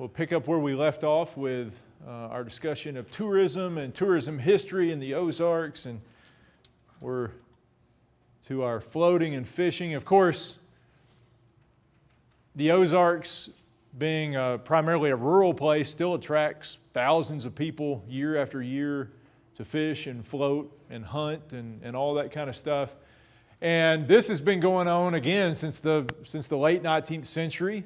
We'll pick up where we left off with our discussion of tourism and tourism history in the Ozarks, and we're to our floating and fishing. Of course, the Ozarks, being primarily a rural place, still attracts thousands of people year after year to fish and float and hunt and all that kind of stuff. And this has been going on again since the late 19th century.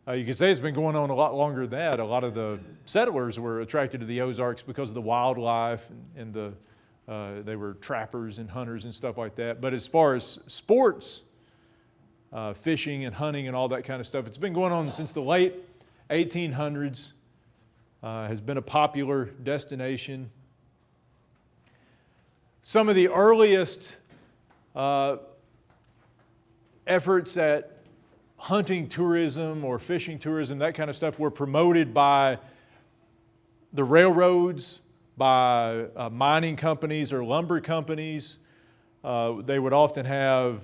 You could say it's been going on a lot longer than that. A lot of the settlers were attracted to the Ozarks because of the wildlife and they were trappers and hunters and stuff like that. But as far as sports, fishing and hunting and all that kind of stuff, it's been going on since the late 1800s. Has been a popular destination. Some of the earliest efforts at hunting tourism or fishing tourism, that kind of stuff, were promoted by the railroads, by mining companies or lumber companies. They would often have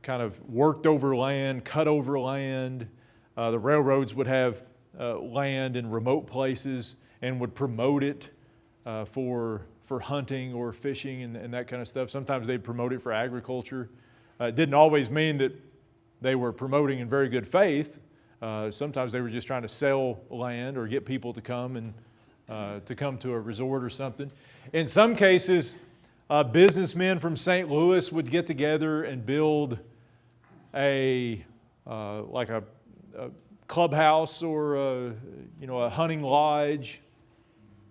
kind of worked over land, cut over land. The railroads would have land in remote places and would promote it for hunting or fishing and that kind of stuff. Sometimes they'd promote it for agriculture. It didn't always mean that they were promoting in very good faith. Sometimes they were just trying to sell land or get people to come and to come to a resort or something. In some cases, businessmen from St. Louis would get together and build a clubhouse or a hunting lodge,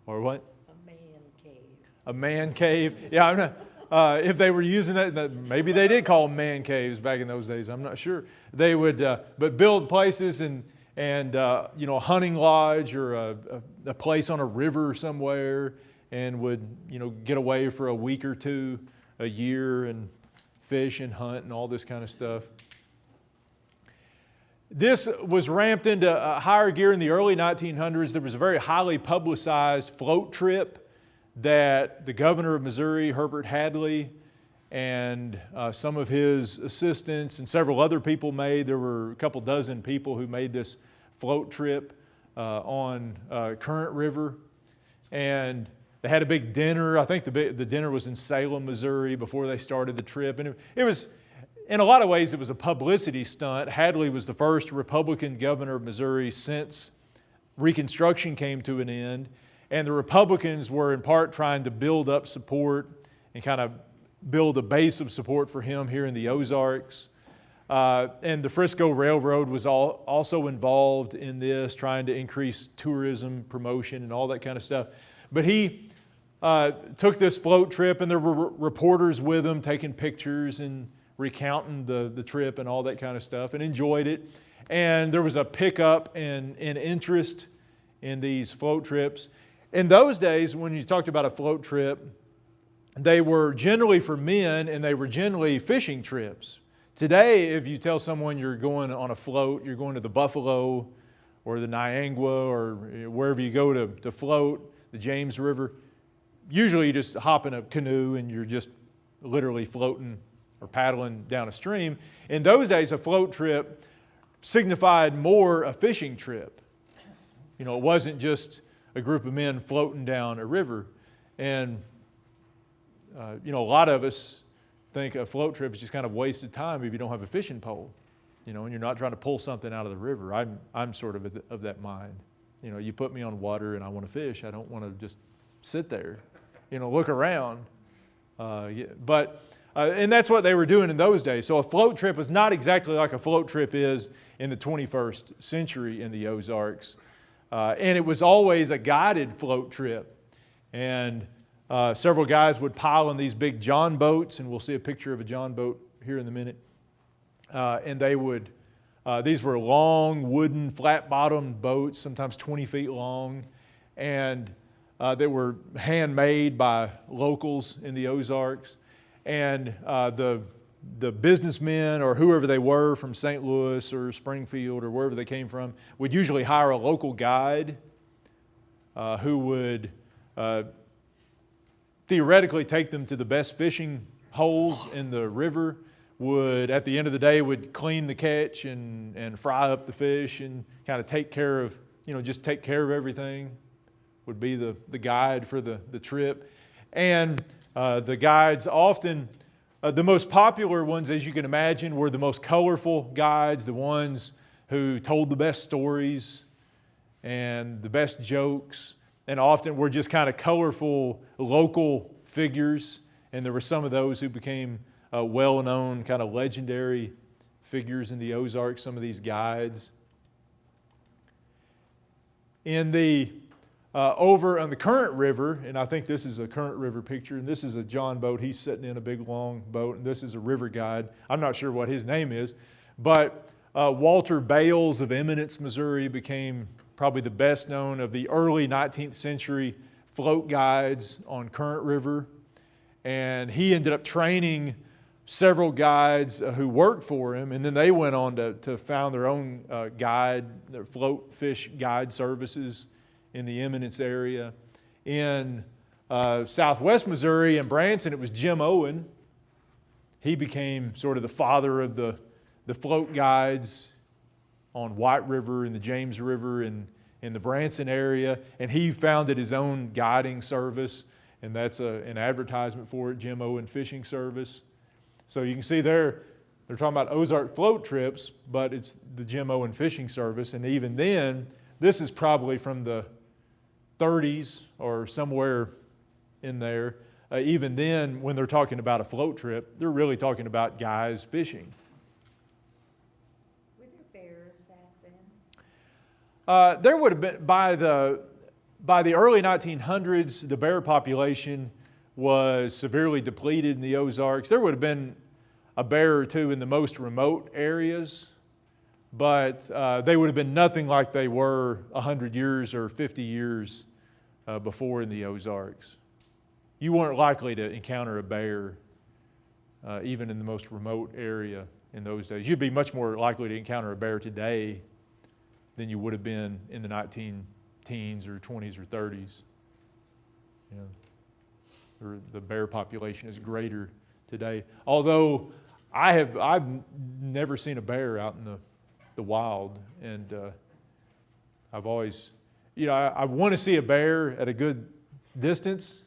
or what? A man cave. A man cave. Yeah, I'm not. If they were using that, maybe they did call them man caves back in those days. I'm not sure. They would, but build places and a hunting lodge or a place on a river somewhere, and would get away for a week or two a year and fish and hunt and all this kind of stuff. This was ramped into higher gear in the early 1900s. There was a very highly publicized float trip that the governor of Missouri, Herbert Hadley, and some of his assistants and several other people made. There were a couple dozen people who made this float trip on Current River. And they had a big dinner. I think the dinner was in Salem, Missouri, before they started the trip. And it was, in a lot of ways, it was a publicity stunt. Hadley was the first Republican governor of Missouri since Reconstruction came to an end. And the Republicans were in part trying to build up support and kind of build a base of support for him here in the Ozarks. And the Frisco Railroad was also involved in this, trying to increase tourism promotion and all that kind of stuff. But he took this float trip, and there were reporters with him taking pictures and recounting the trip and all that kind of stuff, and enjoyed it. And there was a pickup in interest in these float trips. In those days, when you talked about a float trip, they were generally for men, and they were generally fishing trips. Today, if you tell someone you're going on a float, you're going to the Buffalo or the Niangua or wherever you go to float, the James River, usually you just hop in a canoe and you're just literally floating or paddling down a stream. In those days, a float trip signified more a fishing trip. It wasn't just a group of men floating down a river. And, a lot of us think a float trip is just kind of wasted time if you don't have a fishing pole, and you're not trying to pull something out of the river. I'm sort of that mind. You put me on water and I want to fish. I don't want to just sit there, look around. And that's what they were doing in those days. So a float trip was not exactly like a float trip is in the 21st century in the Ozarks. And it was always a guided float trip. And several guys would pile in these big John boats, and we'll see a picture of a John boat here in a minute. And they would, these were long, wooden, flat-bottomed boats, sometimes 20 feet long. And they were handmade by locals in the Ozarks. And the businessmen or whoever they were from St. Louis or Springfield or wherever they came from would usually hire a local guide who would theoretically take them to the best fishing holes in the river, would at the end of the day would clean the catch and fry up the fish and kind of take care of just take care of everything, would be the guide for the trip. And the guides often, the most popular ones, as you can imagine, were the most colorful guides, the ones who told the best stories and the best jokes, and often were just kind of colorful local figures. And there were some of those who became well-known, kind of legendary figures in the Ozarks, some of these guides. Over on the Current River, and I think this is a Current River picture, and this is a John boat. He's sitting in a big long boat, and this is a river guide. I'm not sure what his name is, but Walter Bales of Eminence, Missouri became probably the best known of the early 19th century float guides on Current River, and he ended up training several guides who worked for him, and then they went on to found their own their float fish guide services in the Eminence area. In southwest Missouri and Branson, it was Jim Owen. He became sort of the father of the float guides on White River and the James River and in the Branson area, and he founded his own guiding service, and that's an advertisement for it, Jim Owen Fishing Service. So you can see they're talking about Ozark float trips, but it's the Jim Owen Fishing Service, and even then, this is probably from the 30s or somewhere in there. Even then, when they're talking about a float trip, they're really talking about guys fishing. Were there bears back then? There would have been, by the early 1900s, the bear population was severely depleted in the Ozarks. There would have been a bear or two in the most remote areas, but they would have been nothing like they were 100 years or 50 years before in the Ozarks. You weren't likely to encounter a bear even in the most remote area in those days. You'd be much more likely to encounter a bear today than you would have been in the 19-teens or 20s or 30s. The bear population is greater today. Although I've never seen a bear out in the wild, and I've always, I want to see a bear at a good distance.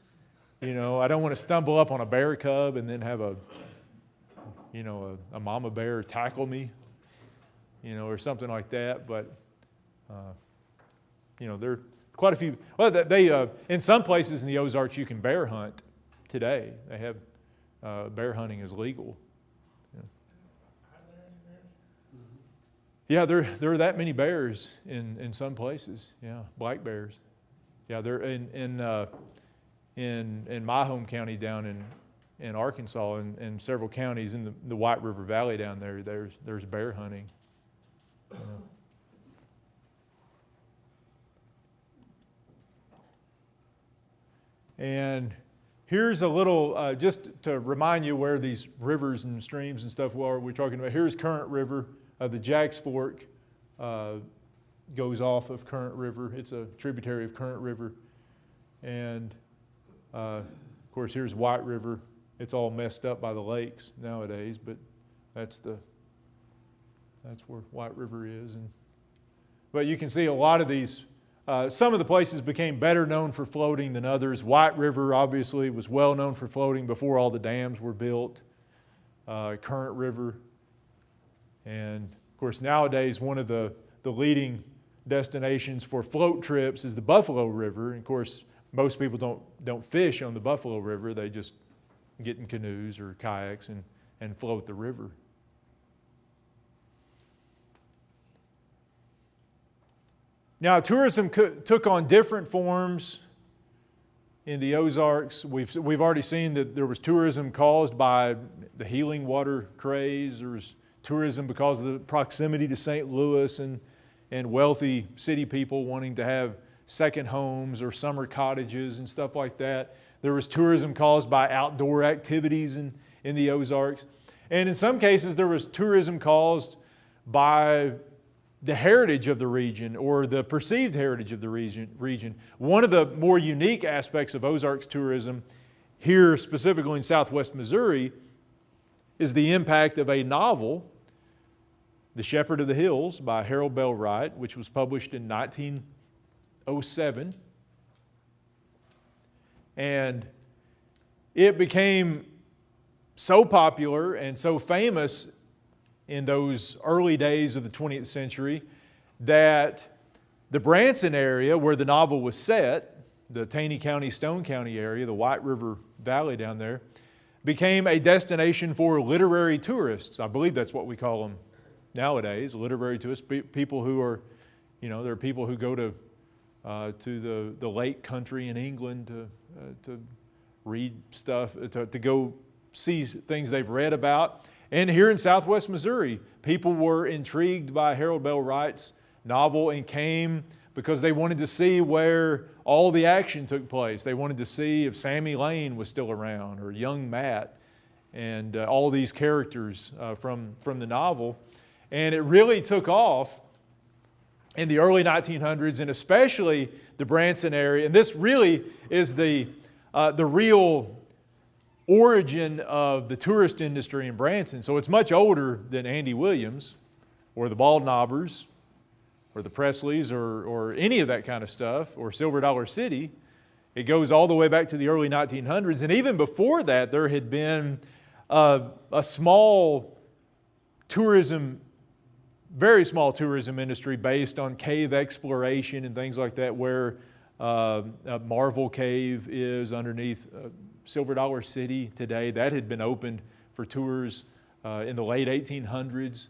I don't want to stumble up on a bear cub and then have a mama bear tackle me, or something like that. But there are quite a few. Well, they in some places in the Ozarks you can bear hunt today. They have bear hunting is legal. Yeah, there are that many bears in some places. Yeah, black bears. Yeah, they're in my home county down in Arkansas and several counties in the White River Valley down there. There's bear hunting. And here's a little, just to remind you where these rivers and streams and stuff are we're talking about. Here's Current River. The Jacks Fork goes off of Current River. It's a tributary of Current River. And, of course, here's White River. It's all messed up by the lakes nowadays, but that's where White River is. But you can see a lot of these. Some of the places became better known for floating than others. White River, obviously, was well known for floating before all the dams were built. Current River. And, of course, nowadays, one of the leading destinations for float trips is the Buffalo River. And, of course, most people don't fish on the Buffalo River. They just get in canoes or kayaks and float the river. Now, tourism took on different forms in the Ozarks. We've already seen that there was tourism caused by the healing water craze. There was tourism because of the proximity to St. Louis and wealthy city people wanting to have second homes or summer cottages and stuff like that. There was tourism caused by outdoor activities in the Ozarks. And in some cases, there was tourism caused by the heritage of the region or the perceived heritage of the region. One of the more unique aspects of Ozarks tourism here, specifically in southwest Missouri, is the impact of a novel The Shepherd of the Hills by Harold Bell Wright, which was published in 1907. And it became so popular and so famous in those early days of the 20th century that the Branson area where the novel was set, the Taney County, Stone County area, the White River Valley down there, became a destination for literary tourists. I believe that's what we call them nowadays, literary tourists, people who are, there are people who go to the lake country in England to read stuff, to go see things they've read about. And here in Southwest Missouri, people were intrigued by Harold Bell Wright's novel and came because they wanted to see where all the action took place. They wanted to see if Sammy Lane was still around, or young Matt, and all these characters from the novel. And it really took off in the early 1900s, and especially the Branson area. And this really is the real origin of the tourist industry in Branson. So it's much older than Andy Williams or the Bald Knobbers or the Presleys or any of that kind of stuff, or Silver Dollar City. It goes all the way back to the early 1900s. And even before that, there had been a small tourism, very small tourism industry based on cave exploration and things like that, where Marvel Cave is underneath Silver Dollar City today. That had been opened for tours in the late 1800s.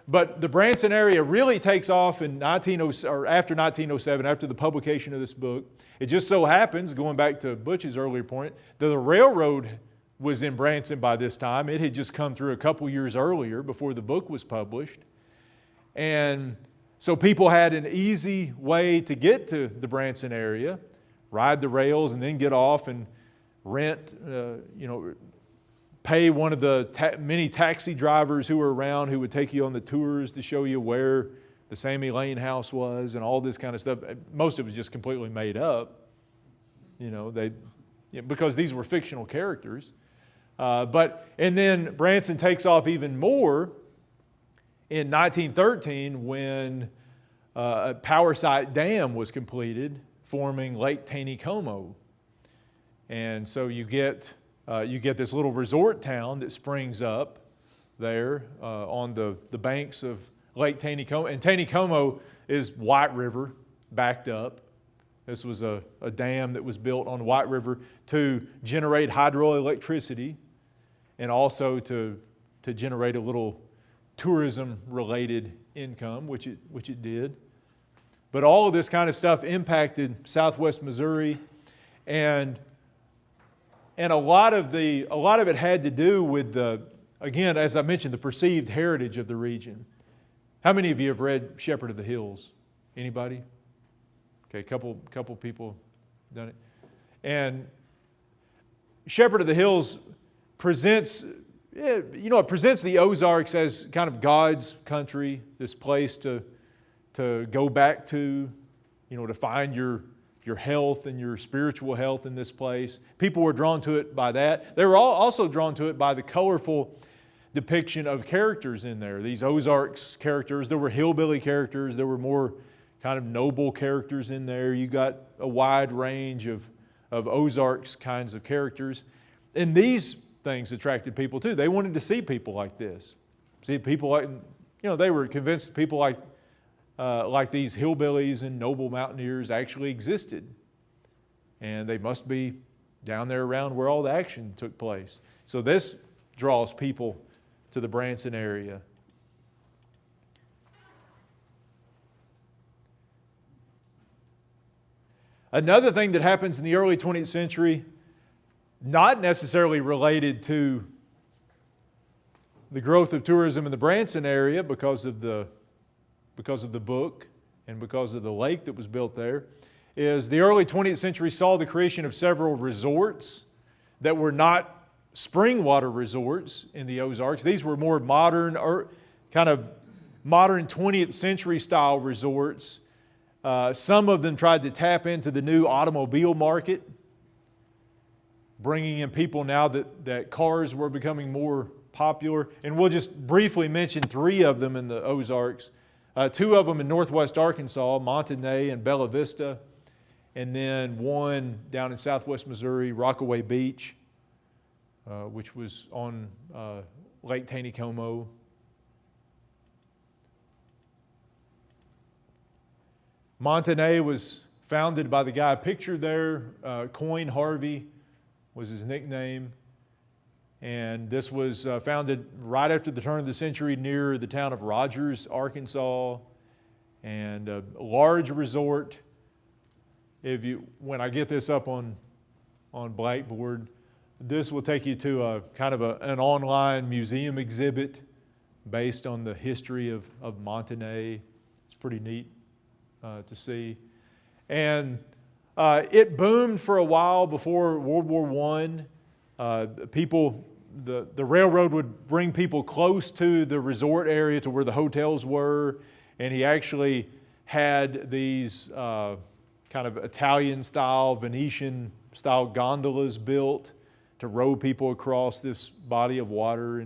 But the Branson area really takes off in after 1907, after the publication of this book. It just so happens, going back to Butch's earlier point, that the railroad was in Branson by this time. It had just come through a couple years earlier before the book was published. And so people had an easy way to get to the Branson area, ride the rails and then get off and rent, pay one of the many taxi drivers who were around who would take you on the tours to show you where the Sammy Lane house was and all this kind of stuff. Most of it was just completely made up, because these were fictional characters. And then Branson takes off even more in 1913 when a power site dam was completed, forming Lake Taneycomo. And so you get this little resort town that springs up there on the banks of Lake Taneycomo. And Taneycomo is White River backed up. This was a dam that was built on White River to generate hydroelectricity and also to generate a little tourism-related income, which it did. But all of this kind of stuff impacted Southwest Missouri, and a lot of it had to do with again, as I mentioned, the perceived heritage of the region. How many of you have read Shepherd of the Hills? Anybody? Okay, a couple people done it. And Shepherd of the Hills presents the Ozarks as kind of God's country, this place to go back to, to find your health and your spiritual health in this place. People were drawn to it by that. They were also drawn to it by the colorful depiction of characters in there. These Ozarks characters, there were hillbilly characters, there were more kind of noble characters in there. You got a wide range of Ozarks kinds of characters. And these things attracted people too. They wanted to see people like this. See people like, they were convinced people like these hillbillies and noble mountaineers actually existed. And they must be down there around where all the action took place. So this draws people to the Branson area. Another thing that happens in the early 20th century, not necessarily related to the growth of tourism in the Branson area because of the book and because of the lake that was built there, is the early 20th century saw the creation of several resorts that were not spring water resorts in the Ozarks. These were more modern, or kind of modern 20th century style resorts. Some of them tried to tap into the new automobile market, bringing in people now that cars were becoming more popular. And we'll just briefly mention 3 of them in the Ozarks. 2 of them in northwest Arkansas, Montanay and Bella Vista. And then 1 down in southwest Missouri, Rockaway Beach, which was on Lake Taneycomo. Montanay was founded by the guy pictured there. Coin Harvey was his nickname. And this was founded right after the turn of the century near the town of Rogers, Arkansas. And a large resort. When I get this up on Blackboard, this will take you to a kind of an online museum exhibit based on the history of Montanay. It's pretty neat to see. And it boomed for a while before World War I. The railroad would bring people close to the resort area to where the hotels were, and he actually had these kind of Italian-style, Venetian-style gondolas built to row people across this body of water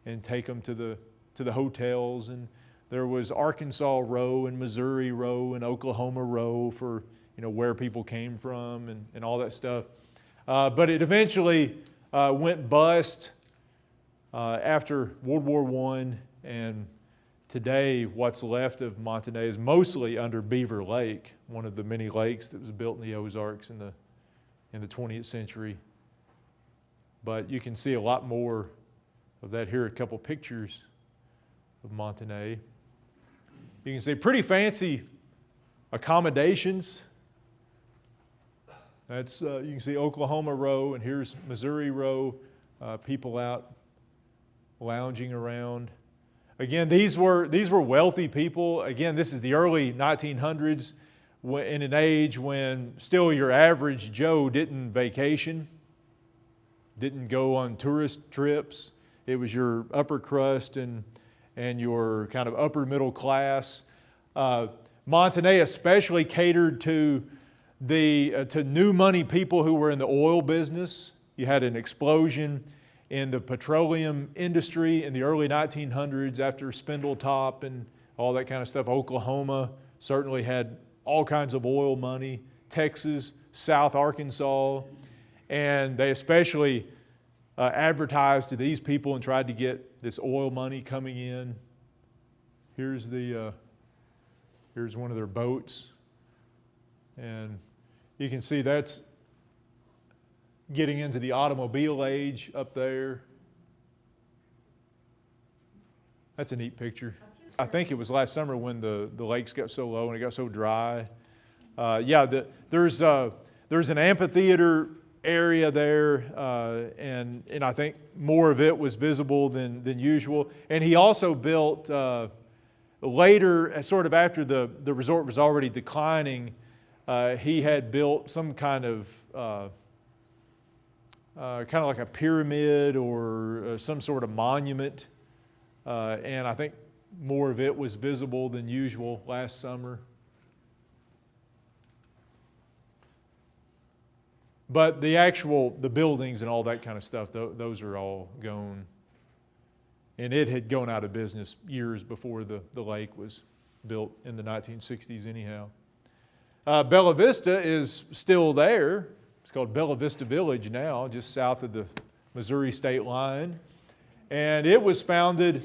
and take them to the hotels. And there was Arkansas Row and Missouri Row and Oklahoma Row for where people came from and all that stuff. But it eventually went bust after World War I, and today what's left of Montanay is mostly under Beaver Lake, one of the many lakes that was built in the Ozarks in the 20th century. But you can see a lot more of that here, a couple pictures of Montanay. You can see pretty fancy accommodations. That's you can see Oklahoma Row, and here's Missouri Row, people out lounging around. Again, these were wealthy people. Again, this is the early 1900s, in an age when still your average Joe didn't vacation, didn't go on tourist trips. It was your upper crust and your kind of upper middle class. Montanay especially catered to new money people who were in the oil business. You had an explosion in the petroleum industry in the early 1900s after Spindletop and all that kind of stuff. Oklahoma certainly had all kinds of oil money. Texas, South Arkansas, and they especially advertised to these people and tried to get this oil money coming in. Here's one of their boats, and you can see that's getting into the automobile age up there. That's a neat picture. I think it was last summer when the lakes got so low and it got so dry. There's an amphitheater area there, and I think more of it was visible than usual. And he also built later, sort of after the resort was already declining, he had built some kind of like a pyramid or some sort of monument, and I think more of it was visible than usual last summer. But the buildings and all that kind of stuff, those are all gone. And it had gone out of business years before the lake was built in the 1960s anyhow. Bella Vista is still there. It's called Bella Vista Village now, just south of the Missouri state line. And it was founded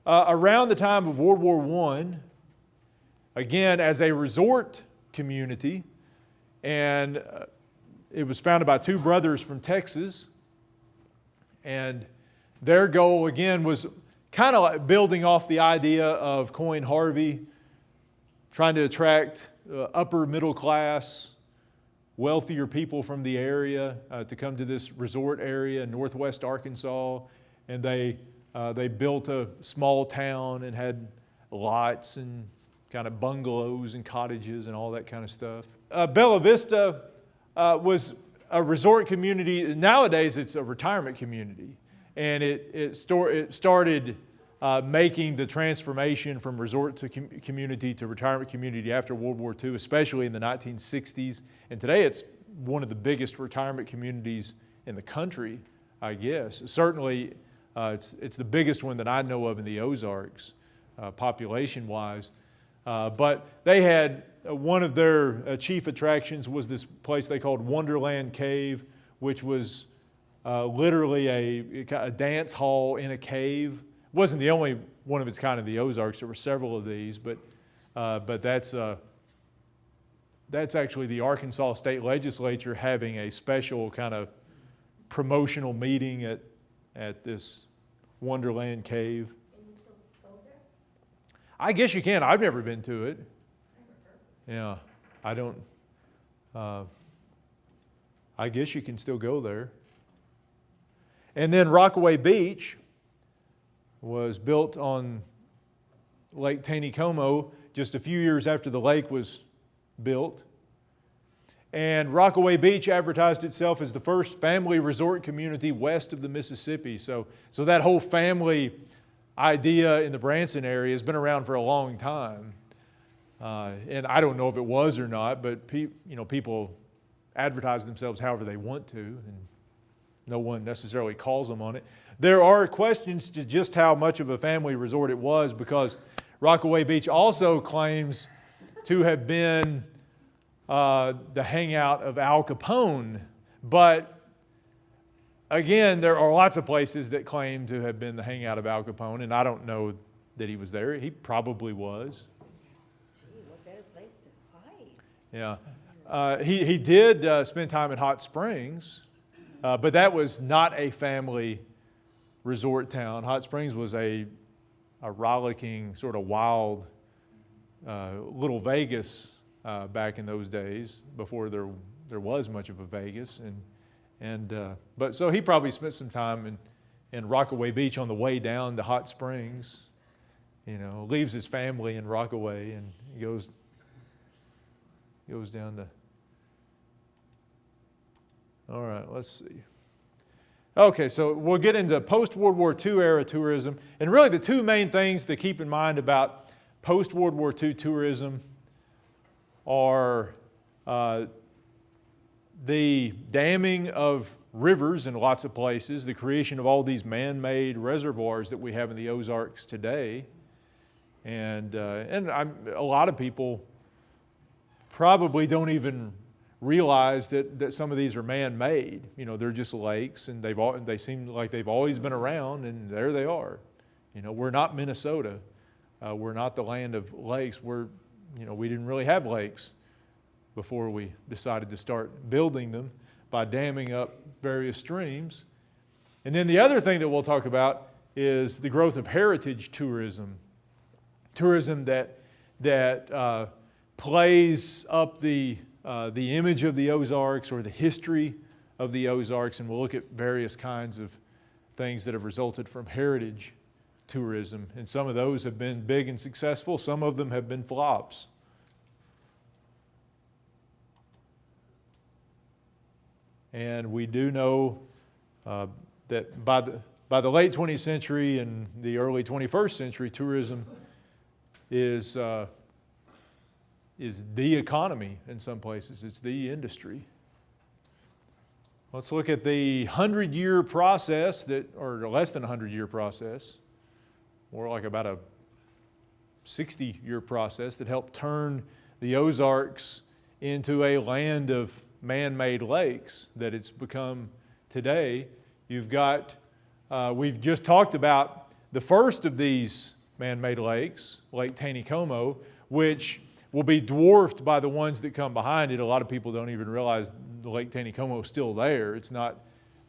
around the time of World War I, again as a resort community. And it was founded by 2 brothers from Texas. And their goal, again, was kind of like building off the idea of Coin Harvey, trying to attract upper middle class, wealthier people from the area to come to this resort area in northwest Arkansas. And they built a small town and had lots and kind of bungalows and cottages and all that kind of stuff. Bella Vista was a resort community. Nowadays it's a retirement community. And it started making the transformation from resort to community to retirement community after World War II, especially in the 1960s. And today it's one of the biggest retirement communities in the country, I guess. Certainly It's the biggest one that I know of in the Ozarks, population-wise. But they had one of their chief attractions was this place they called Wonderland Cave, which was literally a dance hall in a cave. It wasn't the only one of its kind in the Ozarks. There were several of these, but that's actually the Arkansas State Legislature having a special kind of promotional meeting at this Wonderland Cave. Can you still go there? I guess you can. I've never been to it. Yeah, I don't. I guess you can still go there. And then Rockaway Beach was built on Lake Taneycomo just a few years after the lake was built. And Rockaway Beach advertised itself as the first family resort community west of the Mississippi. So that whole family idea in the Branson area has been around for a long time. And I don't know if it was or not, but people advertise themselves however they want to, and no one necessarily calls them on it. There are questions to just how much of a family resort it was, because Rockaway Beach also claims to have been the hangout of Al Capone. But again, there are lots of places that claim to have been the hangout of Al Capone, and I don't know that he was there. He probably was. Gee, what better place to hide? Yeah. He did spend time in Hot Springs, but that was not a family resort town. Hot Springs was a rollicking, sort of wild little Vegas back in those days, before there was much of a Vegas. But so he probably spent some time in Rockaway Beach on the way down to Hot Springs. Leaves his family in Rockaway and goes down to. All right, let's see. Okay, so we'll get into post-World War II era tourism. And really the two main things to keep in mind about post-World War II tourism are the damming of rivers in lots of places, the creation of all these man-made reservoirs that we have in the Ozarks today. And a lot of people probably don't even realize that some of these are man-made. They're just lakes, and they seem like they've always been around, and there they are. We're not Minnesota. We're not the land of lakes. We didn't really have lakes before we decided to start building them by damming up various streams. And then the other thing that we'll talk about is the growth of heritage tourism. Tourism that plays up the image of the Ozarks or the history of the Ozarks, and we'll look at various kinds of things that have resulted from heritage tourism. And some of those have been big and successful. Some of them have been flops. And we do know that by the late 20th century and the early 21st century, tourism is the economy in some places. It's the industry. Let's look at the 100-year process or less than 100-year process, more like about a 60-year process that helped turn the Ozarks into a land of man-made lakes that it's become today. You've got, we've just talked about the first of these man-made lakes, Lake Taneycomo, which will be dwarfed by the ones that come behind it. A lot of people don't even realize the Lake Taneycomo is still there. It's not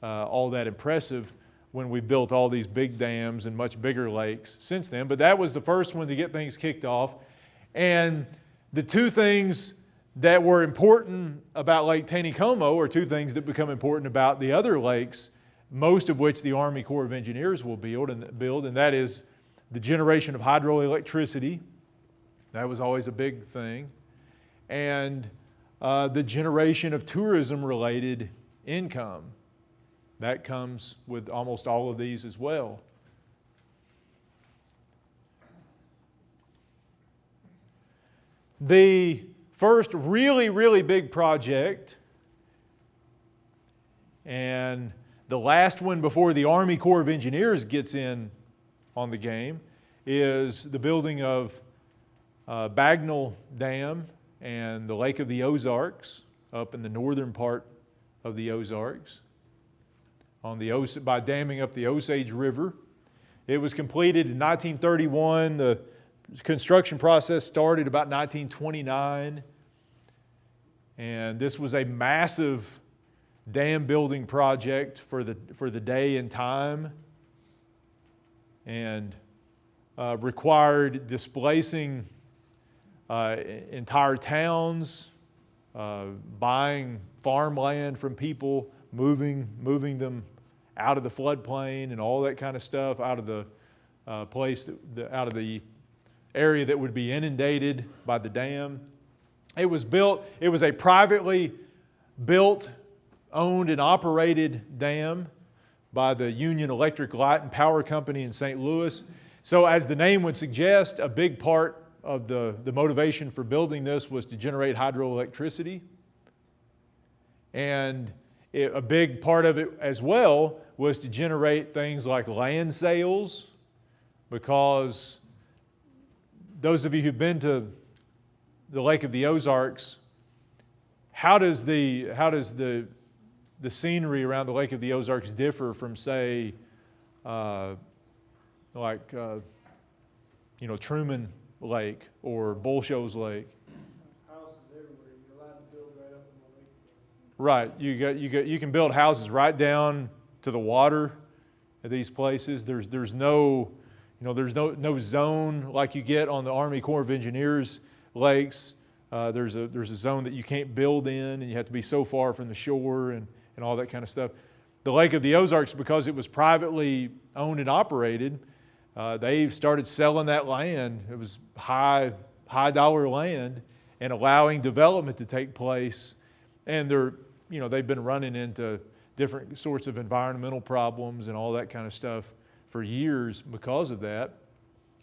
all that impressive when we built all these big dams and much bigger lakes since then. But that was the first one to get things kicked off. And the two things that were important about Lake Taneycomo are two things that become important about the other lakes, most of which the Army Corps of Engineers will build, and that is the generation of hydroelectricity. That was always a big thing. And the generation of tourism-related income. That comes with almost all of these as well. The first really, really big project, and The last one before the Army Corps of Engineers gets in on the game is the building of Bagnell Dam and the Lake of the Ozarks up in the northern part of the Ozarks by damming up the Osage River. It was completed in 1931. The construction process started about 1929. And this was a massive dam building project for the day and time, and required displacing entire towns, buying farmland from people, moving them out of the floodplain and all that kind of stuff, out of the out of the area that would be inundated by the dam. It was a privately built, owned and operated dam by the Union Electric Light and Power Company in St. Louis. So as the name would suggest, a big part of the motivation for building this was to generate hydroelectricity. And a big part of it as well was to generate things like land sales, because those of you who've been to the Lake of the Ozarks, how does the scenery around the Lake of the Ozarks differ from, say, Truman Lake or Bull Shoals Lake? Houses everywhere. You're allowed to build right up in the lake. Right. You can build houses right down to the water at these places. There's no zone like you get on the Army Corps of Engineers lakes. There's a zone that you can't build in, and you have to be so far from the shore and all that kind of stuff. The Lake of the Ozarks, because it was privately owned and operated, they started selling that land. It was high dollar land, and allowing development to take place. And they've been running into different sorts of environmental problems and all that kind of stuff for years because of that.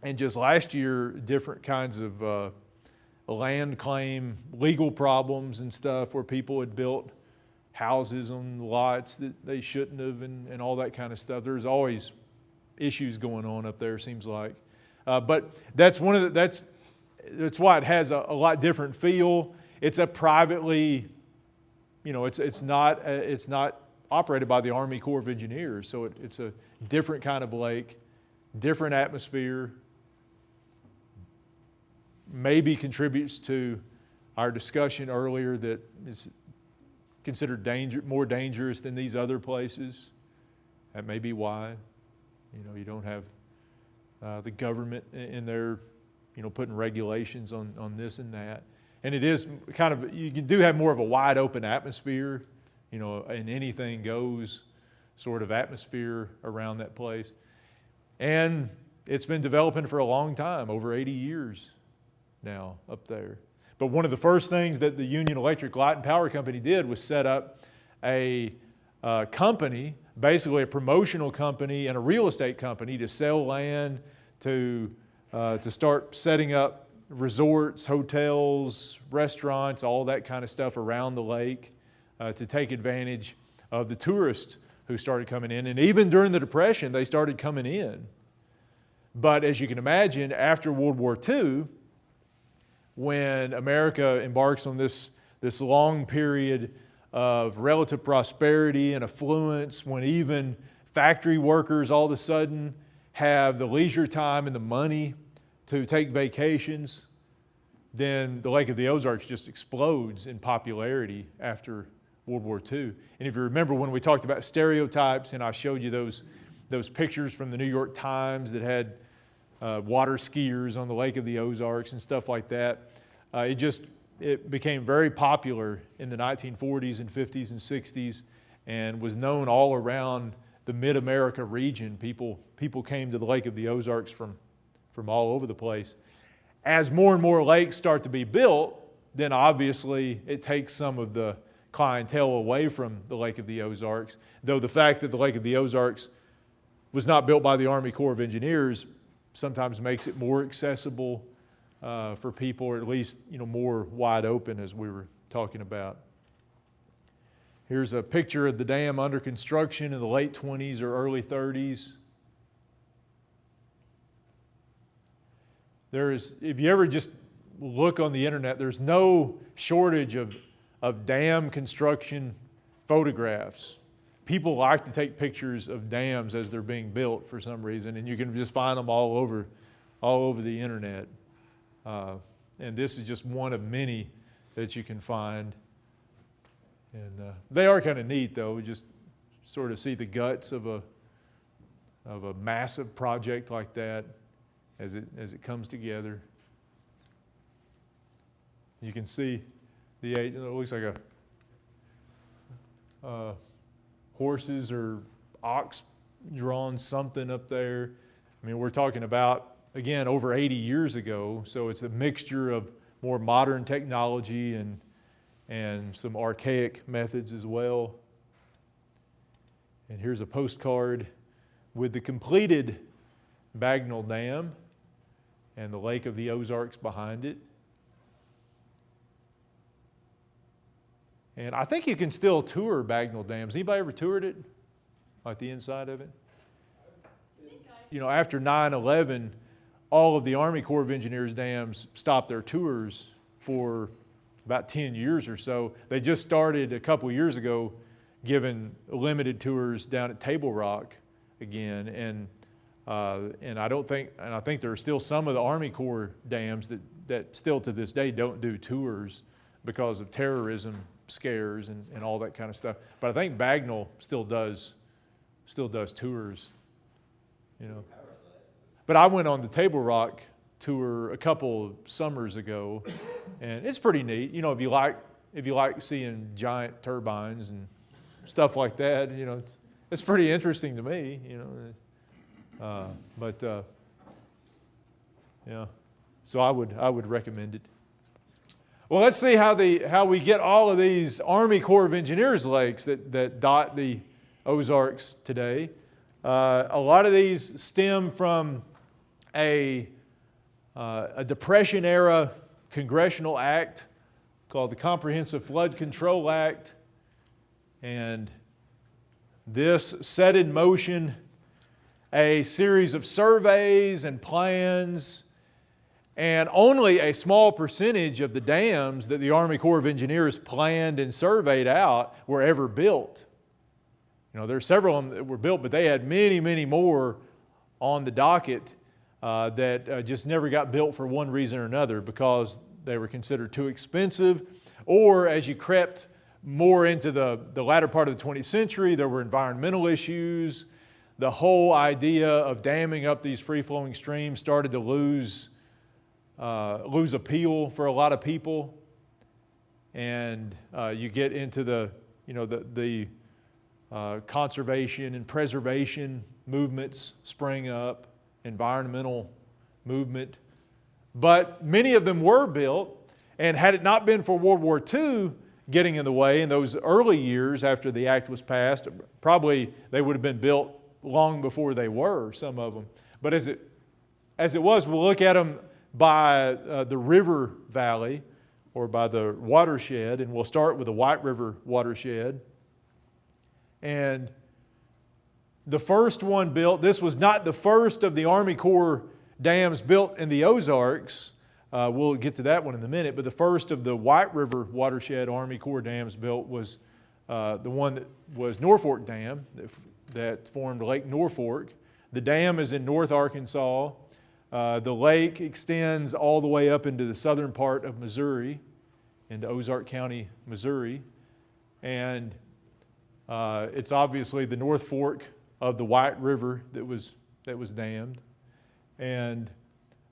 And just last year, different kinds of land claim legal problems and stuff where people had built houses on lots that they shouldn't have, and all that kind of stuff. There's always issues going on up there, seems like. But that's why it has a lot different feel. It's a privately, it's not operated by the Army Corps of Engineers, so it's a different kind of lake, different atmosphere. Maybe contributes to our discussion earlier that is considered more dangerous than these other places. That may be why. You don't have the government in there, putting regulations on this and that. And it is kind of, you do have more of a wide open atmosphere, an anything goes sort of atmosphere around that place. And it's been developing for a long time, over 80 years now up there. But one of the first things that the Union Electric Light and Power Company did was set up a company, basically a promotional company and a real estate company, to sell land, to start setting up resorts, hotels, restaurants, all that kind of stuff around the lake, to take advantage of the tourists who started coming in. And even during the Depression, they started coming in. But as you can imagine, after World War II, when America embarks on this long period of relative prosperity and affluence, when even factory workers all of a sudden have the leisure time and the money to take vacations, then the Lake of the Ozarks just explodes in popularity after World War II. And if you remember when we talked about stereotypes, and I showed you those pictures from the New York Times that had water skiers on the Lake of the Ozarks and stuff like that, it became very popular in the 1940s and 50s and 60s, and was known all around the Mid-America region. People came to the Lake of the Ozarks from all over the place. As more and more lakes start to be built, then obviously it takes some of the clientele away from the Lake of the Ozarks, though the fact that the Lake of the Ozarks was not built by the Army Corps of Engineers sometimes makes it more accessible for people, or at least more wide open, as we were talking about. Here's a picture of the dam under construction in the late 20s or early 30s. If you ever just look on the internet, there's no shortage of dam construction photographs. People like to take pictures of dams as they're being built for some reason, and you can just find them all over the internet. And this is just one of many that you can find. And they are kind of neat, though. We just sort of see the guts of a massive project like that as it comes together. You can see it looks like horses or ox drawn something up there. I mean, we're talking about, again, over 80 years ago, so it's a mixture of more modern technology and some archaic methods as well. And here's a postcard with the completed Bagnell Dam and the Lake of the Ozarks behind it. And I think you can still tour Bagnell Dams. Anybody ever toured it? Like the inside of it? You know, after 9/11, all of the Army Corps of Engineers dams stopped their tours for about 10 years or so. They just started a couple years ago giving limited tours down at Table Rock again. And I think there are still some of the Army Corps dams that still to this day don't do tours because of terrorism scares and all that kind of stuff. But I think Bagnell still does tours, you know. But I went on the Table Rock tour a couple summers ago, and it's pretty neat. You know, if you like seeing giant turbines and stuff like that, you know, it's pretty interesting to me. You know, yeah. So I would recommend it. Well, let's see how we get all of these Army Corps of Engineers lakes that dot the Ozarks today. A lot of these stem from a Depression-era congressional act called the Comprehensive Flood Control Act, and this set in motion a series of surveys and plans, and only a small percentage of the dams that the Army Corps of Engineers planned and surveyed out were ever built. You know, there are several of them that were built, but they had many, many more on the docket that just never got built for one reason or another, because they were considered too expensive, or as you crept more into the latter part of the 20th century, there were environmental issues. The whole idea of damming up these free-flowing streams started to lose appeal for a lot of people, and you get into the conservation and preservation movements spring up, environmental movement. But many of them were built, and had it not been for World War II getting in the way in those early years after the act was passed, probably they would have been built long before they were, some of them. But as it was, we'll look at them by the river valley or by the watershed, and we'll start with the White River watershed. And the first one built, this was not the first of the Army Corps dams built in the Ozarks. We'll get to that one in a minute, but the first of the White River watershed Army Corps dams built was the one that was Norfolk Dam that formed Lake Norfolk. The dam is in North Arkansas. The lake extends all the way up into the southern part of Missouri, into Ozark County, Missouri. And it's obviously the North Fork of the White River that was dammed. And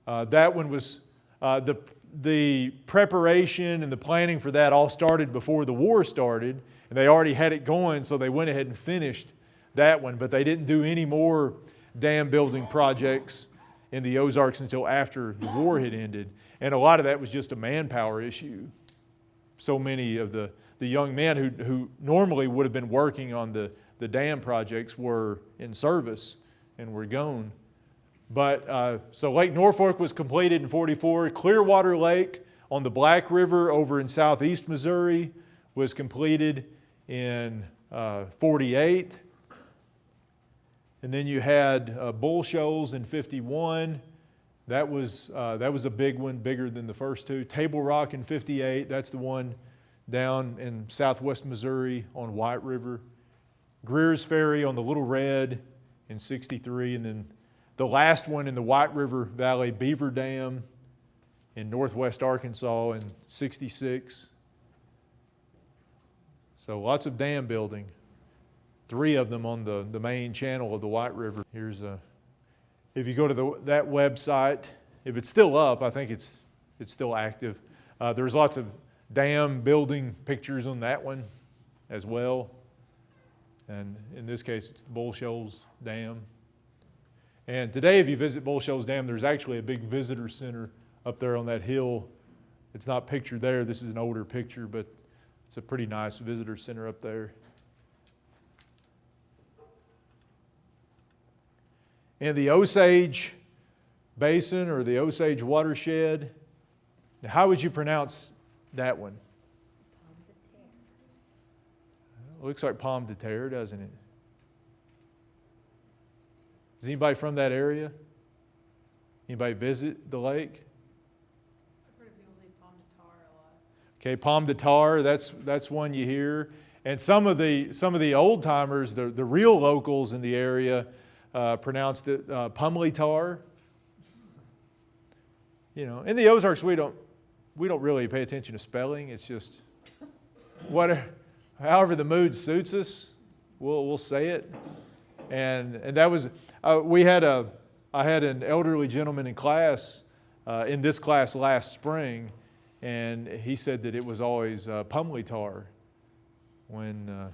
that one was, the preparation and the planning for that all started before the war started. And they already had it going, so they went ahead and finished that one. But they didn't do any more dam building projects in the Ozarks until after the war had ended. And a lot of that was just a manpower issue. So many of the young men who normally would have been working on the dam projects were in service and were gone. But so Lake Norfolk was completed in 44. Clearwater Lake on the Black River over in southeast Missouri was completed in 48. And then you had Bull Shoals in 51. That was a big one, bigger than the first two. Table Rock in 58, that's the one down in southwest Missouri on White River. Greer's Ferry on the Little Red in 63, and then the last one in the White River Valley, Beaver Dam in northwest Arkansas in 66. So lots of dam building. 3 of them on the main channel of the White River. Here's if you go to that website, if it's still up, I think it's still active. There's lots of dam building pictures on that one as well. And in this case, it's the Bull Shoals Dam. And today, if you visit Bull Shoals Dam, there's actually a big visitor center up there on that hill. It's not pictured there. This is an older picture, but it's a pretty nice visitor center up there. In the Osage Basin or the Osage watershed, now how would you pronounce that one? It looks like Pomme de Terre, doesn't it? Is anybody from that area? Anybody visit the lake? I've heard people say Pomme de Terre a lot. Okay, Pomme de Terre, that's one you hear. And some of the old timers, the real locals in the area, pronounced it Pumley Tar. You know, in the Ozarks we don't really pay attention to spelling. It's just however the mood suits us, we'll say it. And that was I had an elderly gentleman in class in this class last spring, and he said that it was always Pumley Tar when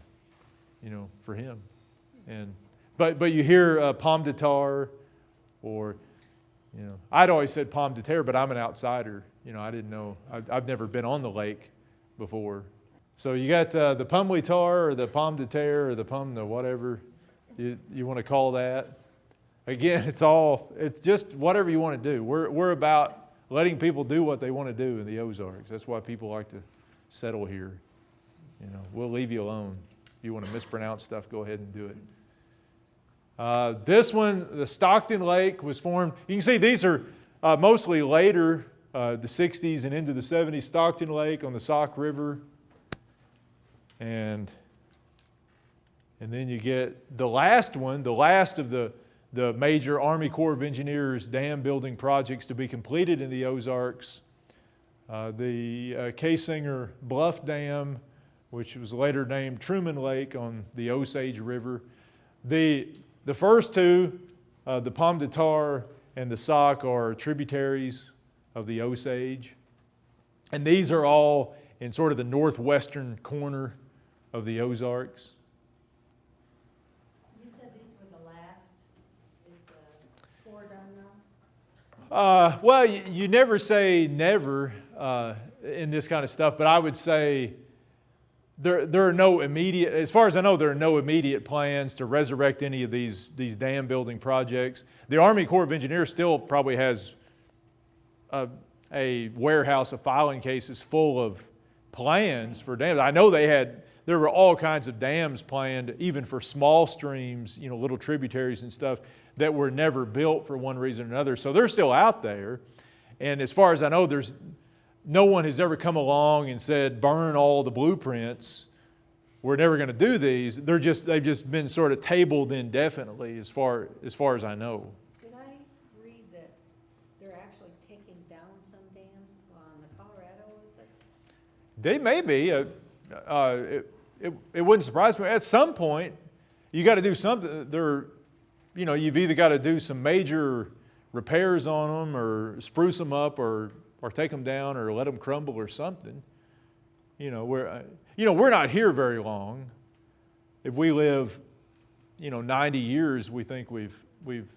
for him. And but you hear Pomme de Terre, or I'd always said Pomme de Terre, but I'm an outsider. I didn't know. I've never been on the lake before. So you got the Pumley Tar or the Pomme de Terre or the whatever you want to call that. Again, it's just whatever you want to do. We're about letting people do what they want to do in the Ozarks. That's why people like to settle here. We'll leave you alone. If you want to mispronounce stuff, go ahead and do it. This one, the Stockton Lake, was formed. You can see these are mostly later, the 60s and into the 70s. Stockton Lake on the Sauk River. And then you get the last one, the last of the major Army Corps of Engineers dam building projects to be completed in the Ozarks. The Kasinger Bluff Dam, which was later named Truman Lake on the Osage River. The first two, the Pomme de Terre and the Sauk, are tributaries of the Osage. And these are all in sort of the northwestern corner of the Ozarks. You said these were the last. Is the tour done now? Well, you never say never in this kind of stuff, but I would say there are no immediate, as far as I know, there are no immediate plans to resurrect any of these dam building projects. The Army Corps of Engineers still probably has a warehouse of filing cases full of plans for dams. I know there were all kinds of dams planned, even for small streams, little tributaries and stuff, that were never built for one reason or another. So they're still out there. And as far as I know, no one has ever come along and said, burn all the blueprints. We're never going to do these. They've just been sort of tabled indefinitely as far as I know. Did I read that they're actually taking down some dams on the Colorado, is it? They may be. It wouldn't surprise me. At some point, you got to do something. You've either got to do some major repairs on them, or spruce them up, or take them down, or let them crumble, or something. We're not here very long. If we live, 90 years, we think we've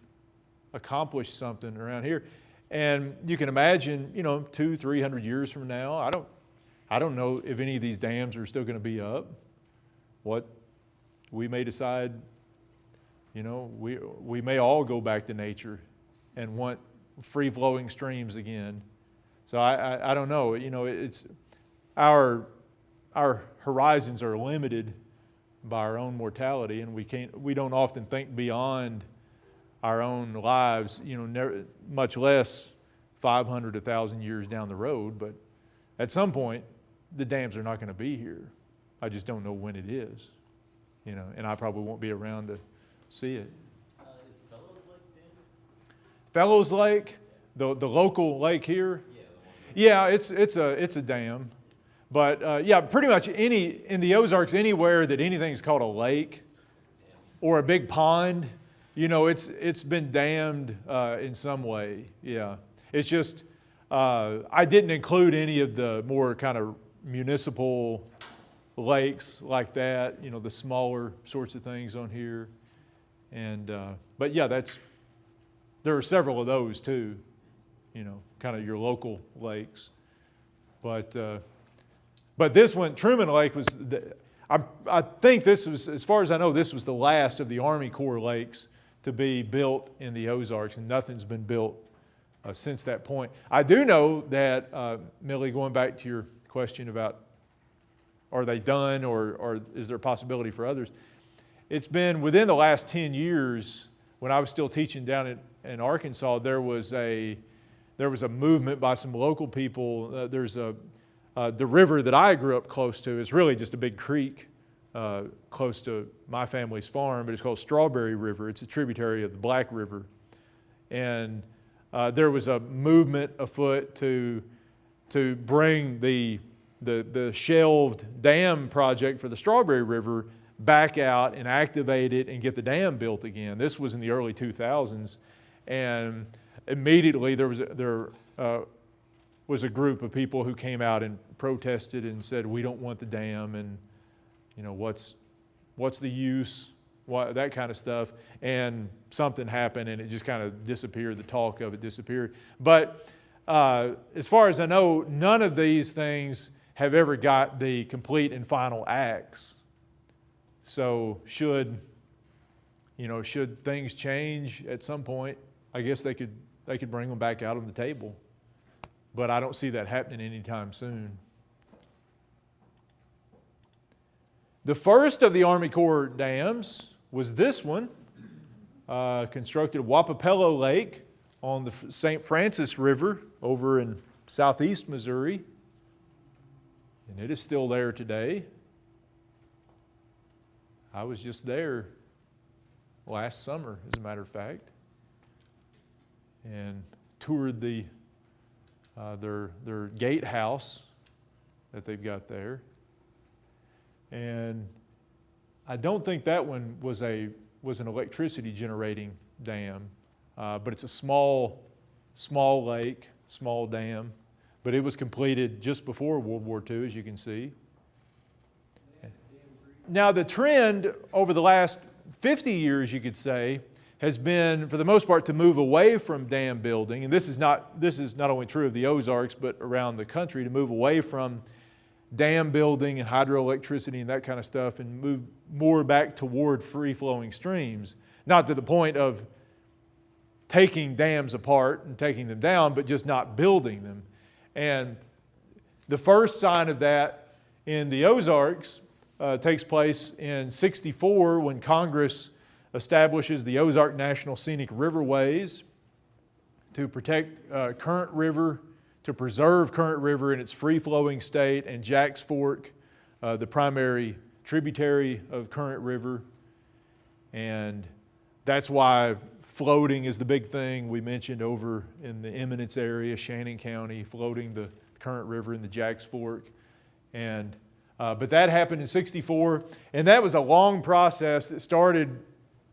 accomplished something around here. And you can imagine, 200-300 years from now, I don't know if any of these dams are still going to be up. What we may decide, we may all go back to nature and want free-flowing streams again. So I don't know. It's our horizons are limited by our own mortality, and we don't often think beyond our own lives, much less 500, 1,000 years down the road. But at some point, the dams are not going to be here. I just don't know when it is, and I probably won't be around to see it. Is Fellows Lake dammed? Fellows Lake, the local lake here. Yeah, it's a dam, but yeah, pretty much in the Ozarks, anywhere that anything's called a lake or a big pond, it's been dammed in some way. Yeah, it's just I didn't include any of the more kind of municipal lakes like that, the smaller sorts of things on here, and but yeah, there are several of those too. Kind of your local lakes. But this one, Truman Lake, I think this was, as far as I know, this was the last of the Army Corps lakes to be built in the Ozarks, and nothing's been built since that point. I do know that, Millie, going back to your question about are they done or is there a possibility for others, it's been within the last 10 years, when I was still teaching down in Arkansas, there was a movement by some local people. There's the river that I grew up close to. It's really just a big creek close to my family's farm, but it's called Strawberry River. It's a tributary of the Black River. And there was a movement afoot to bring the shelved dam project for the Strawberry River back out and activate it and get the dam built again. This was in the early 2000s. And immediately there was a group of people who came out and protested and said, we don't want the dam, and what's the use, that kind of stuff. And something happened and it just kind of disappeared. The talk of it disappeared. But as far as I know, none of these things have ever got the complete and final acts. So should things change at some point, I guess they could bring them back out on the table. But I don't see that happening anytime soon. The first of the Army Corps dams was this one, constructed at WAPA Pelo Lake on the St. Francis River over in southeast Missouri. And it is still there today. I was just there last summer, as a matter of fact, and toured their gatehouse that they've got there. And I don't think that one was an electricity generating dam, but it's a small lake, small dam. But it was completed just before World War II, as you can see. Now the trend over the last 50 years, you could say, has been, for the most part, to move away from dam building. And this is not only true of the Ozarks, but around the country, to move away from dam building and hydroelectricity and that kind of stuff and move more back toward free-flowing streams. Not to the point of taking dams apart and taking them down, but just not building them. And the first sign of that in the Ozarks takes place in '64 when Congress establishes the Ozark National Scenic Riverways to protect Current River, to preserve Current River in its free-flowing state, and Jack's Fork, the primary tributary of Current River. And that's why floating is the big thing we mentioned over in the Eminence area, Shannon County, floating the Current River in the Jack's Fork. And but that happened in '64, and that was a long process that started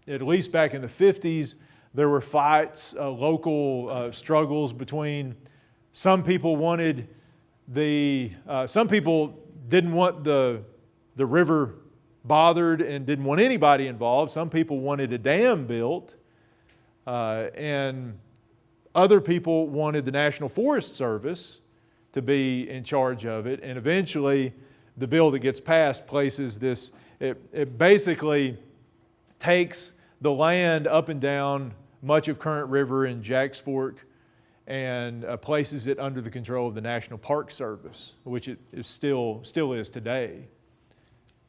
at least back in the 50s. There were fights, local struggles between some people wanted some people didn't want the river bothered and didn't want anybody involved. Some people wanted a dam built, and other people wanted the National Forest Service to be in charge of it. And eventually, the bill that gets passed places this, it basically takes the land up and down much of Current River and Jack's Fork and places it under the control of the National Park Service, which it still is today.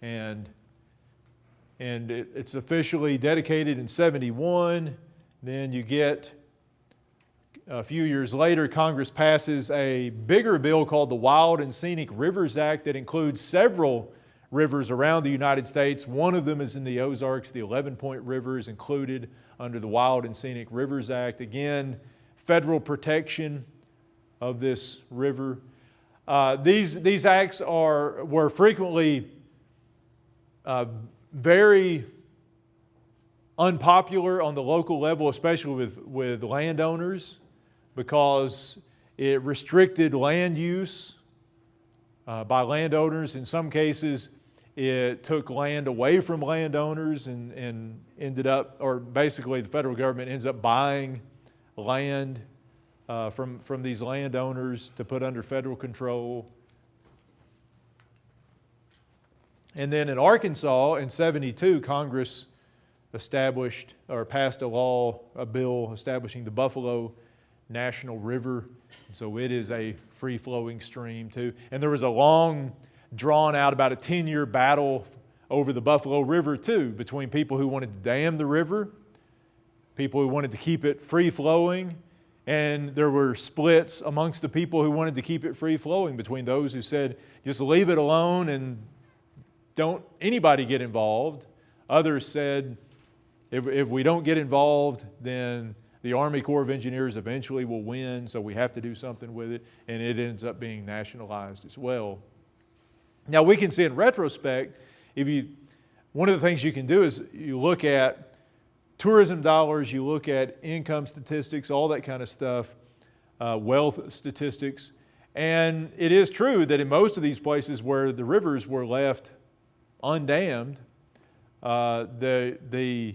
And and it's officially dedicated in 71. Then you get, a few years later, Congress passes a bigger bill called the Wild and Scenic Rivers Act that includes several rivers around the United States. One of them is in the Ozarks. The 11-Point River is included under the Wild and Scenic Rivers Act. Again, federal protection of this river. These acts were frequently very unpopular on the local level, especially with landowners, because it restricted land use by landowners. In some cases, it took land away from landowners and ended up, or basically the federal government ends up buying land from these landowners to put under federal control. And then in Arkansas in 72, Congress established or passed a bill establishing the Buffalo National River. So it is a free-flowing stream too. And there was a long, drawn-out, about a 10-year battle over the Buffalo River too, between people who wanted to dam the river, people who wanted to keep it free-flowing, and there were splits amongst the people who wanted to keep it free-flowing, between those who said, just leave it alone and don't anybody get involved. Others said, if we don't get involved, then the Army Corps of Engineers eventually will win, so we have to do something with it, and it ends up being nationalized as well. Now we can see in retrospect, one of the things you can do is you look at tourism dollars, you look at income statistics, all that kind of stuff, wealth statistics, and it is true that in most of these places where the rivers were left undammed, the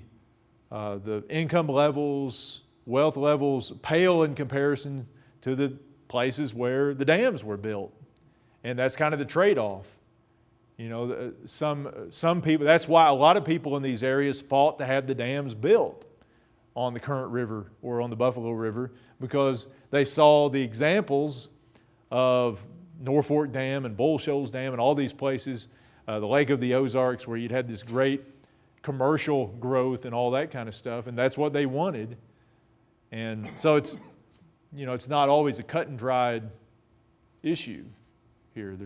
income levels, wealth levels pale in comparison to the places where the dams were built. And that's kind of the trade-off. You know, some people, that's why a lot of people in these areas fought to have the dams built on the current river or on the Buffalo River, because they saw the examples of Norfolk Dam and Bull Shoals Dam and all these places, the Lake of the Ozarks, where you'd had this great commercial growth and all that kind of stuff, and that's what they wanted. And so it's not always a cut and dried issue here.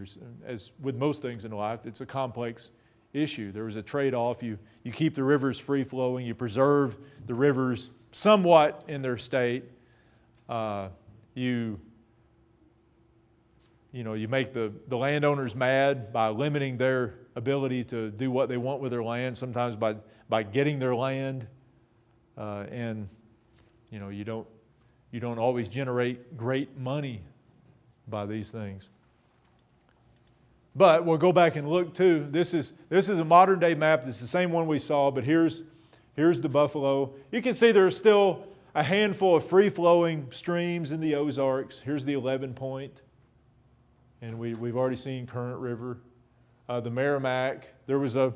As with most things in life, it's a complex issue. There was a trade-off. You keep the rivers free-flowing, you preserve the rivers somewhat in their state. You make the landowners mad by limiting their ability to do what they want with their land, sometimes by getting their land, and you don't always generate great money by these things. But we'll go back and look too. This is a modern day map. It's the same one we saw, but here's the Buffalo. You can see there's still a handful of free-flowing streams in the Ozarks. Here's the 11-Point. And we've already seen Current River. The Merrimack, there was a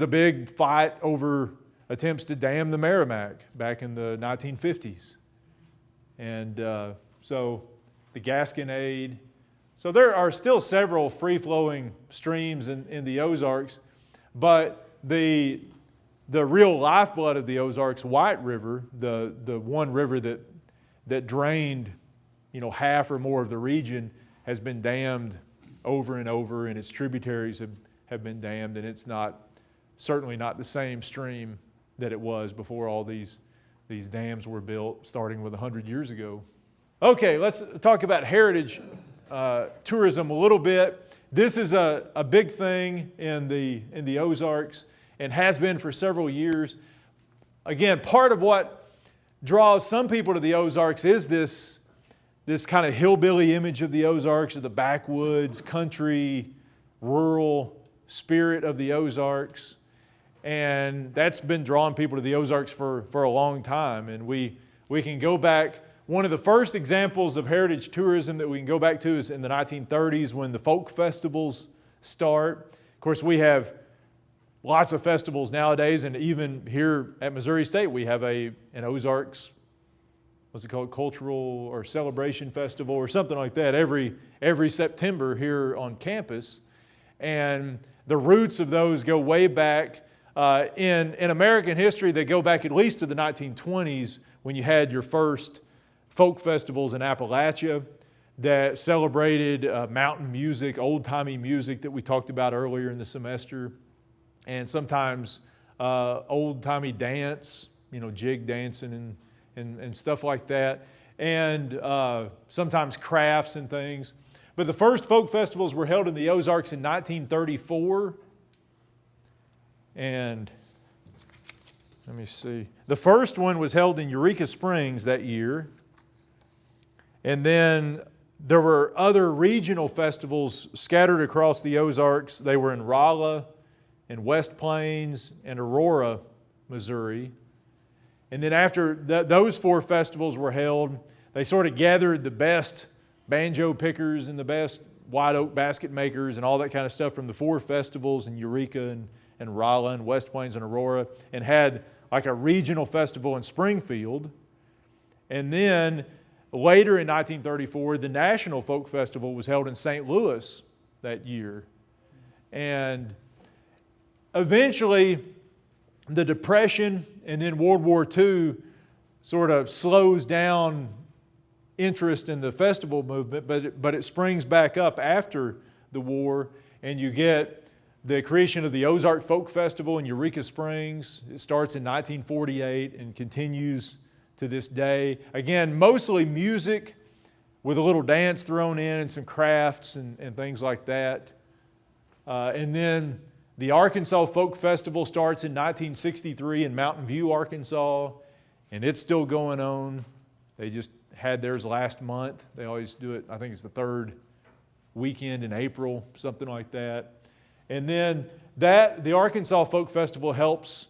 big fight over attempts to dam the Merrimack back in the 1950s. And so the Gasconade. So there are still several free-flowing streams in the Ozarks, but the real lifeblood of the Ozarks, White River, the one river that drained half or more of the region, has been dammed over and over, and its tributaries have been dammed, and it's certainly not the same stream that it was before all these dams were built, starting with 100 years ago. Okay, let's talk about heritage tourism a little bit. This is a big thing in the Ozarks and has been for several years. Again, part of what draws some people to the Ozarks is this kind of hillbilly image of the Ozarks, of the backwoods, country, rural spirit of the Ozarks. And that's been drawing people to the Ozarks for a long time. And we can go back. One of the first examples of heritage tourism that we can go back to is in the 1930s when the folk festivals start. Of course, we have lots of festivals nowadays, and even here at Missouri State, we have an Ozarks, what's it called, cultural or celebration festival or something like that every September here on campus. And the roots of those go way back. In American history, they go back at least to the 1920s when you had your first folk festivals in Appalachia that celebrated mountain music, old-timey music that we talked about earlier in the semester, and sometimes old-timey dance, jig dancing and stuff like that, and sometimes crafts and things. But the first folk festivals were held in the Ozarks in 1934. And let me see. The first one was held in Eureka Springs that year. And then there were other regional festivals scattered across the Ozarks. They were in Rolla, in West Plains, and Aurora, Missouri. And then after those 4 festivals were held, they sort of gathered the best banjo pickers and the best white oak basket makers and all that kind of stuff from the 4 festivals in Eureka and Rolla and West Plains and Aurora, and had like a regional festival in Springfield. And then later in 1934, the National Folk Festival was held in St. Louis that year. And eventually, the Depression and then World War II sort of slows down interest in the festival movement, but it springs back up after the war, and you get the creation of the Ozark Folk Festival in Eureka Springs. It starts in 1948 and continues to this day. Again, mostly music with a little dance thrown in and some crafts and things like that. And then the Arkansas Folk Festival starts in 1963 in Mountain View, Arkansas, and it's still going on. They just had theirs last month. They always do it, I think it's the 3rd weekend in April, something like that. And then the Arkansas Folk Festival helps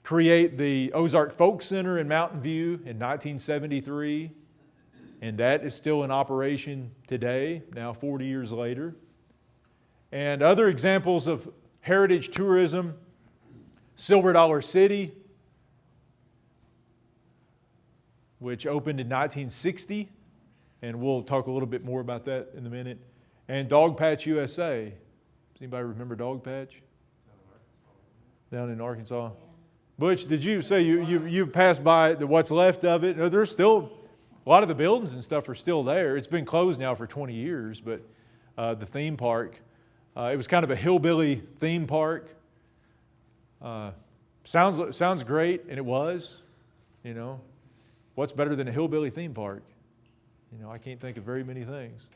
create the Ozark Folk Center in Mountain View in 1973, and that is still in operation today, now 40 years later. And other examples of heritage tourism, Silver Dollar City, which opened in 1960, and we'll talk a little bit more about that in a minute. And Dog Patch USA. Does anybody remember Dog Patch? Down in Arkansas. Butch, did you say you passed by what's left of it? No, there's still, a lot of the buildings and stuff are still there. It's been closed now for 20 years, but the theme park, it was kind of a hillbilly theme park. Sounds great, and it was, What's better than a hillbilly theme park? I can't think of very many things.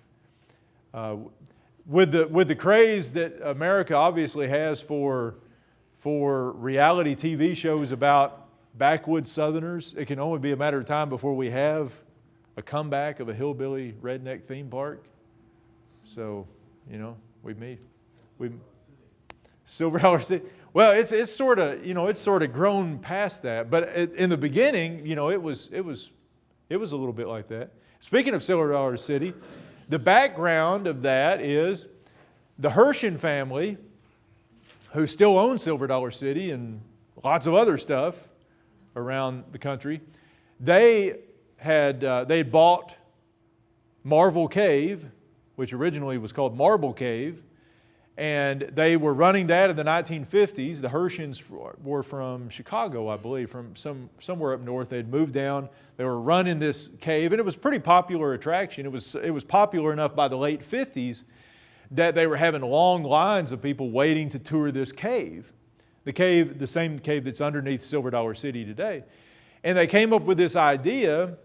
With the craze that America obviously has for reality TV shows about backwoods Southerners, it can only be a matter of time before we have a comeback of a hillbilly redneck theme park. So, we Silver Dollar City. Well, it's sort of grown past that, but in the beginning, it was a little bit like that. Speaking of Silver Dollar City, the background of that is the Hershin family, who still owns Silver Dollar City and lots of other stuff around the country. They had bought Marvel Cave, which originally was called Marble Cave, and they were running that in the 1950s. The Hershins were from Chicago, I believe, from somewhere up north. They'd moved down. They were running this cave, and it was a pretty popular attraction. It was popular enough by the late 50s that they were having long lines of people waiting to tour this cave. The same cave that's underneath Silver Dollar City today. And they came up with this idea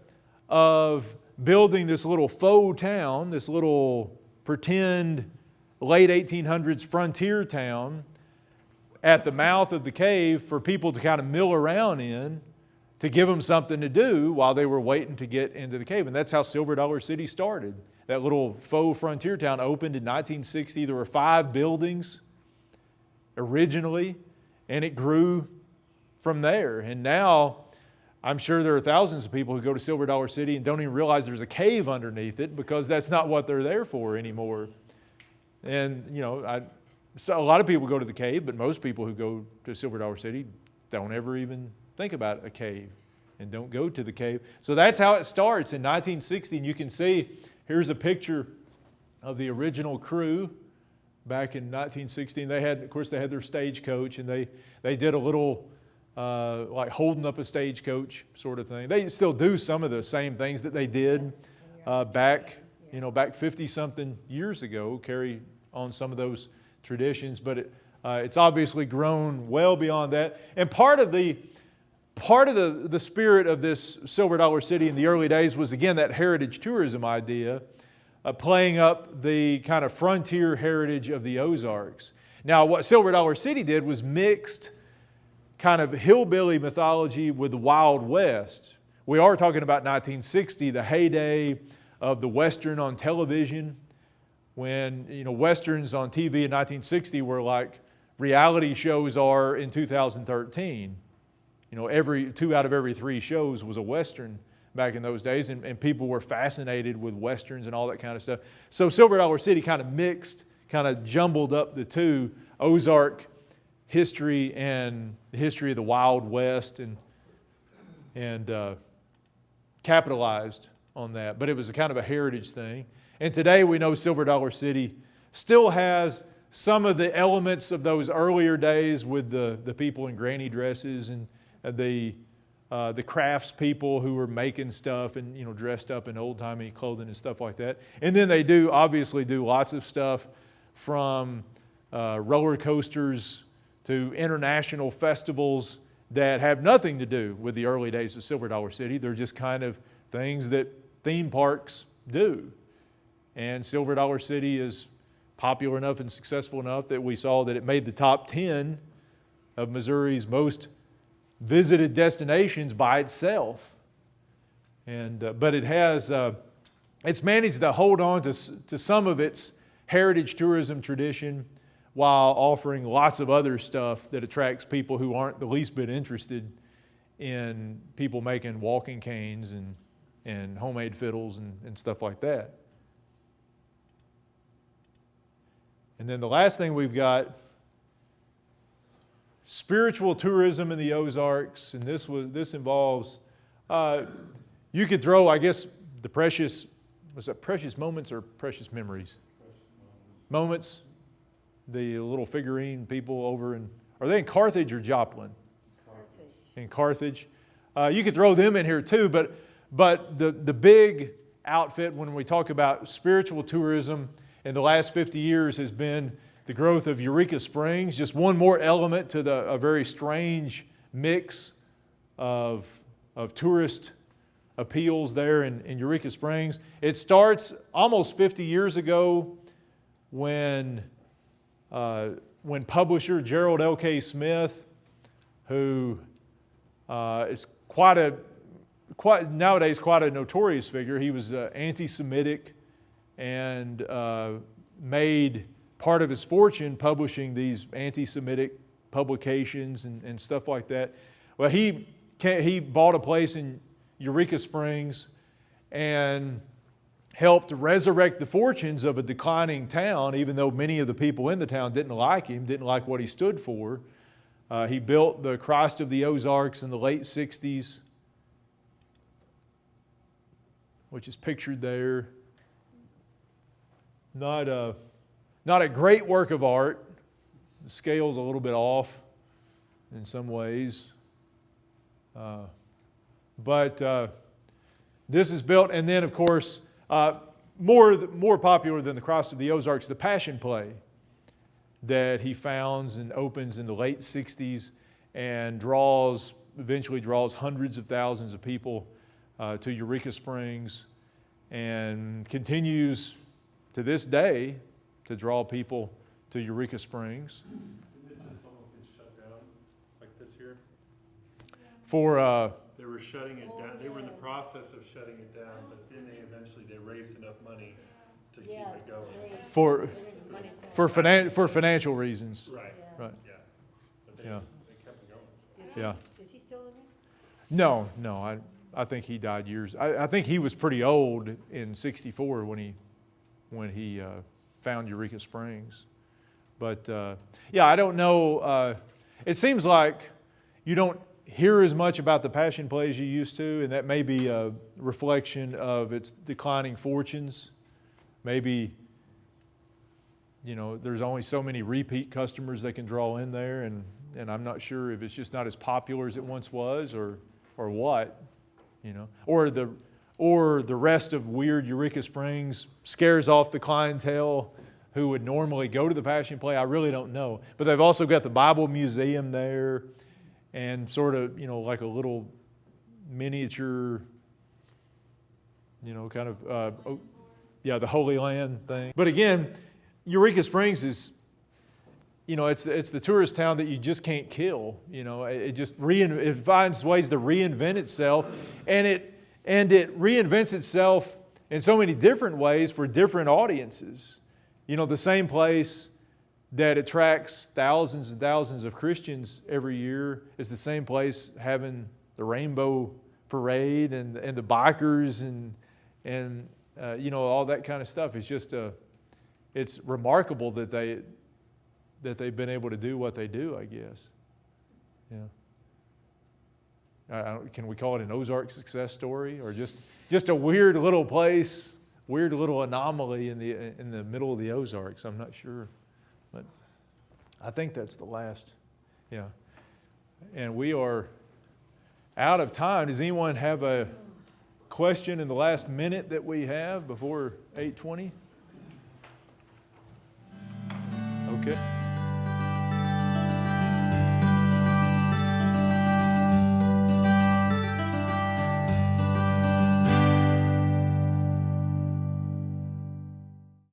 of building this little faux town, this little pretend late 1800s frontier town at the mouth of the cave for people to kind of mill around in, to give them something to do while they were waiting to get into the cave. And that's how Silver Dollar City started. That little faux frontier town opened in 1960. There were 5 buildings originally, and it grew from there. And now, I'm sure there are thousands of people who go to Silver Dollar City and don't even realize there's a cave underneath it, because that's not what they're there for anymore. And, so a lot of people go to the cave, but most people who go to Silver Dollar City don't ever even think about a cave and don't go to the cave. So that's how it starts in 1960. And you can see, here's a picture of the original crew back in 1916. They had, of course, they had their stagecoach, and they did a little like holding up a stagecoach sort of thing. They still do some of the same things that they did back 50-something years ago, carry on some of those traditions, but it's obviously grown well beyond that. And part of the spirit of this Silver Dollar City in the early days was, again, that heritage tourism idea, playing up the kind of frontier heritage of the Ozarks. Now, what Silver Dollar City did was mixed kind of hillbilly mythology with the Wild West. We are talking about 1960, the heyday of the Western on television, when Westerns on TV in 1960 were like reality shows are in 2013. Every 2 out of every 3 shows was a Western back in those days, and people were fascinated with Westerns and all that kind of stuff. So Silver Dollar City kind of mixed, kind of jumbled up the two, Ozark history and the history of the Wild West, and capitalized on that. But it was a kind of a heritage thing. And today we know Silver Dollar City still has some of the elements of those earlier days with the people in granny dresses and the crafts people who were making stuff and dressed up in old-timey clothing and stuff like that. And then they obviously do lots of stuff from roller coasters to international festivals that have nothing to do with the early days of Silver Dollar City. They're just kind of things that theme parks do. And Silver Dollar City is popular enough and successful enough that we saw that it made the top 10 of Missouri's most visited destinations by itself. But it has, it's managed to hold on to some of its heritage tourism tradition while offering lots of other stuff that attracts people who aren't the least bit interested in people making walking canes and homemade fiddles and stuff like that. And then the last thing we've got, spiritual tourism in the Ozarks, and this involves, you could throw, I guess, the precious moments or precious memories? Moments. The little figurine people over in, are they in Carthage or Joplin? Carthage. In Carthage. You could throw them in here too, but the big outfit when we talk about spiritual tourism in the last 50 years has been the growth of Eureka Springs, just one more element to a very strange mix of tourist appeals there in Eureka Springs. It starts almost 50 years ago when publisher Gerald L.K. Smith, who is nowadays quite a notorious figure, he was anti-Semitic and made part of his fortune publishing these anti-Semitic publications and stuff like that. Well, he bought a place in Eureka Springs and helped resurrect the fortunes of a declining town, even though many of the people in the town didn't like him, didn't like what he stood for. He built the Christ of the Ozarks in the late 60s, which is pictured there. Not a great work of art. The scale's a little bit off in some ways. But this is built, and then of course, more popular than the Christ of the Ozarks, the Passion Play that he founds and opens in the late 60s and eventually draws hundreds of thousands of people to Eureka Springs and continues to this day to draw people to Eureka Springs. Didn't it just almost get shut down, like this year? For They were shutting it down, they were in the process of shutting it down, but then they raised enough money to keep it going. for financial reasons. Right, Right. yeah. But they kept it going. Yeah. Is he still living? No. I think he died years. I think he was pretty old in '64 when he found Eureka Springs. But I don't know. It seems like you don't hear as much about the Passion Play as you used to, and that may be a reflection of its declining fortunes. Maybe, you know, there's only so many repeat customers they can draw in there, and I'm not sure if it's just not as popular as it once was, or what, you know, or the rest of weird Eureka Springs scares off the clientele who would normally go to the Passion Play. I really don't know. But they've also got the Bible Museum there, and sort of, you know, like a little miniature, you know, kind of, the Holy Land thing. But again, Eureka Springs is, you know, it's the tourist town that you just can't kill. You know, it just it finds ways to reinvent itself, and it reinvents itself in so many different ways for different audiences. You know, the same place that attracts thousands and thousands of Christians every year is the same place having the Rainbow Parade and the bikers and you know, all that kind of stuff. It's just it's remarkable that they've been able to do what they do, I guess. Yeah. Can we call it an Ozark success story, or just a weird little place, weird little anomaly in the middle of the Ozarks? I'm not sure, but I think that's the last. Yeah. And we are out of time. Does anyone have a question in the last minute that we have before 8:20? Okay.